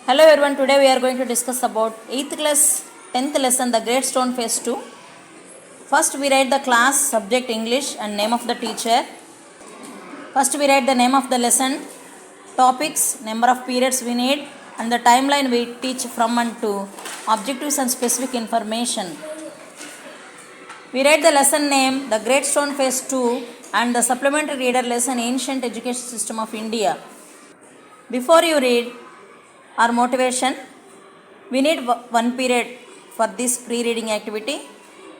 Hello everyone, today we are going to discuss about 8th class 10th lesson, the Great Stone Phase 2. First we write the class, subject English and name of the teacher. First we write the name of the lesson, topics, number of periods we need and the timeline we teach from and to, objectives and specific information. We write the lesson name, the Great Stone Phase 2 and the supplementary reader lesson, Ancient Education System of India. Before you read, our motivation, we need one period for this pre-reading activity.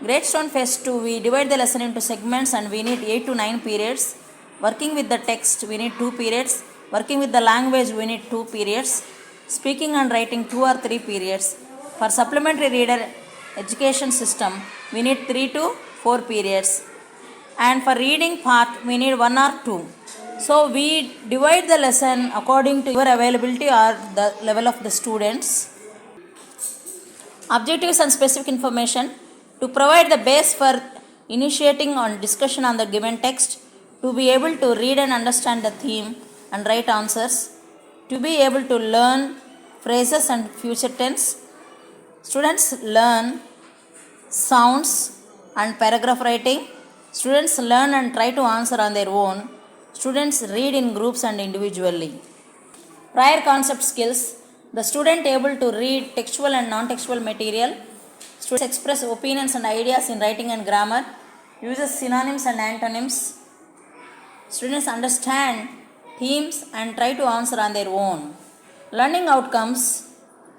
Great Stone Phase 2, we divide the lesson into segments and we need 8 to 9 periods. Working with the text, we need 2 periods. Working with the language, we need 2 periods. Speaking and writing, 2 or 3 periods. For supplementary reader education system, we need 3 to 4 periods. And for reading part, we need 1 or 2. So we divide the lesson according to your availability or the level of the students. Objectives and specific information, to provide the base for initiating on discussion on the given text, to be able to read and understand the theme and write answers, to be able to learn phrases and future tense. Students learn sounds and paragraph writing. Students learn and try to answer on their own. Students read in groups and individually. Prior concept skills, the student able to read textual and non-textual material. Students express opinions and ideas in writing and grammar, uses synonyms and antonyms. Students understand themes and try to answer on their own. Learning outcomes,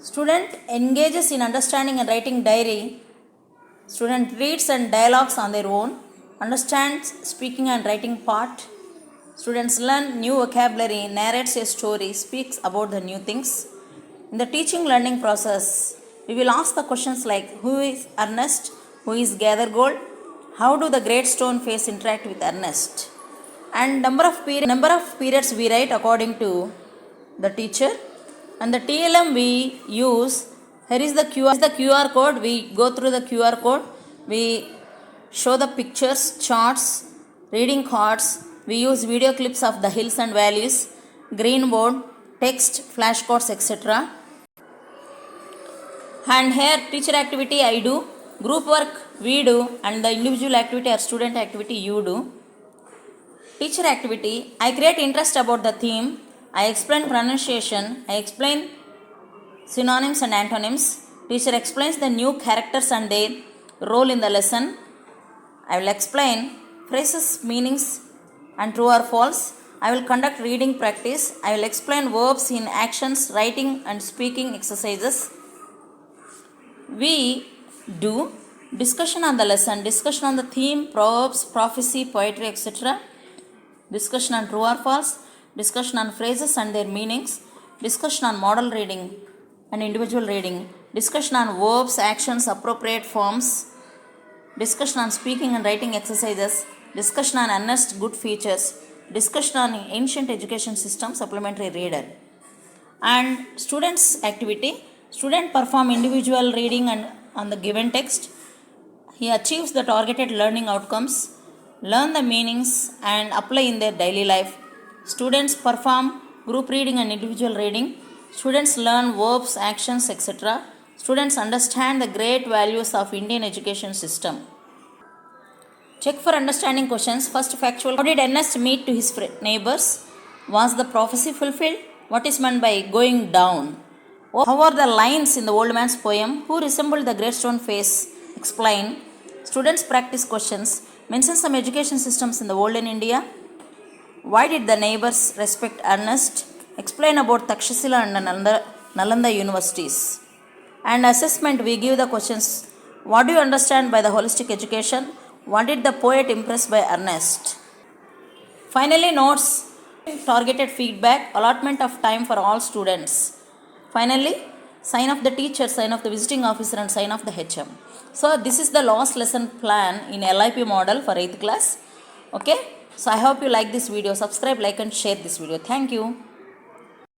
student engages in understanding and writing diary. Student reads and dialogues on their own, understands speaking and writing part. Students learn new vocabulary, narrates a story, speaks about the new things. In the teaching learning process, we will ask the questions like who is Ernest, who is Gathergold, how do the Great Stone Phase interact with Ernest, and number of periods we write according to the teacher. And the TLM we use, here is the QR code, we go through the QR code, we show the pictures, charts, reading cards. We use video clips of the hills and valleys, green board, text, flashcards, etc. And here teacher activity I do, group work we do, and the individual activity or student activity you do. Teacher activity, I create interest about the theme, I explain pronunciation, I explain synonyms and antonyms. Teacher explains the new characters and their role in the lesson. I will explain phrases, meanings, and true or false. I will conduct reading practice. I will explain verbs in actions, writing and speaking exercises. We do discussion on the lesson, discussion on the theme, proverbs, prophecy, poetry, etc. Discussion on true or false, discussion on phrases and their meanings, discussion on model reading and individual reading, discussion on verbs, actions, appropriate forms, discussion on speaking and writing exercises, discussion on Ernest good features, discussion on ancient education system, supplementary reader. And students activity, student perform individual reading and on the given text. He achieves the targeted learning outcomes, learn the meanings and apply in their daily life. Students perform group reading and individual reading. Students learn verbs, actions, etc. Students understand the great values of Indian education system. Check for understanding questions. First, factual. How did Ernest meet to his neighbors? Was the prophecy fulfilled? What is meant by going down? How are the lines in the old man's poem? Who resembled the Great Stone Phase? Explain. Students practice questions. Mention some education systems in the olden India. Why did the neighbors respect Ernest? Explain about Takshashila and Nalanda universities. And assessment, we give the questions. What do you understand by the holistic education? What did the poet impress by Ernest? Finally, notes, targeted feedback, allotment of time for all students. Finally, sign of the teacher, sign of the visiting officer and sign of the HM. So this is the last lesson plan in LIPmodel for 8th class. Okay. So I hope you like this video. Subscribe, like and share this video. Thank you.